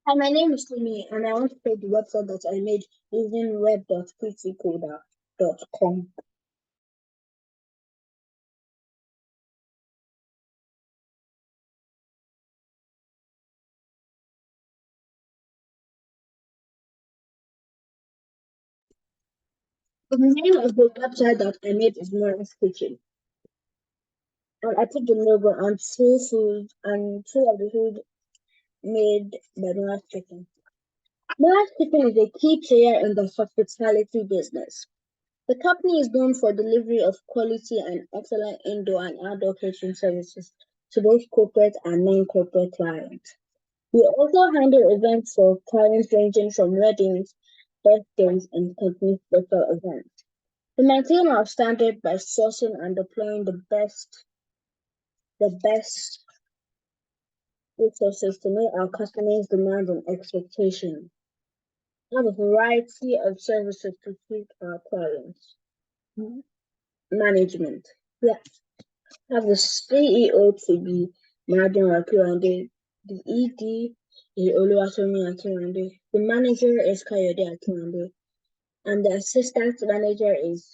Hi, my name is Timi, and I want to create the website that I made using web.ptcoder.com. The name of the website that I made is Moorah Kitchen, and I put the logo on two food and two of the food made by Moorah Kitchen. Moorah Kitchen is a key player in the hospitality business. The company is known for delivery of quality and excellent indoor and outdoor catering services to both corporate and non-corporate clients. We also handle events for clients ranging from weddings, birthdays, and company special events. We maintain our standard by sourcing and deploying the best resources to meet our customers' demands and expectations. We have a variety of services to suit our clients. Management. Yeah. Have the CEO to be Madam Akinwande, the ED is Oluwatomiyin Akinwande, the manager is Kayode Akinwande, and the assistant manager is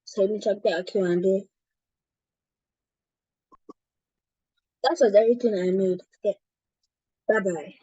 Semichakde Akinwande. That was everything I made. Okay, bye bye.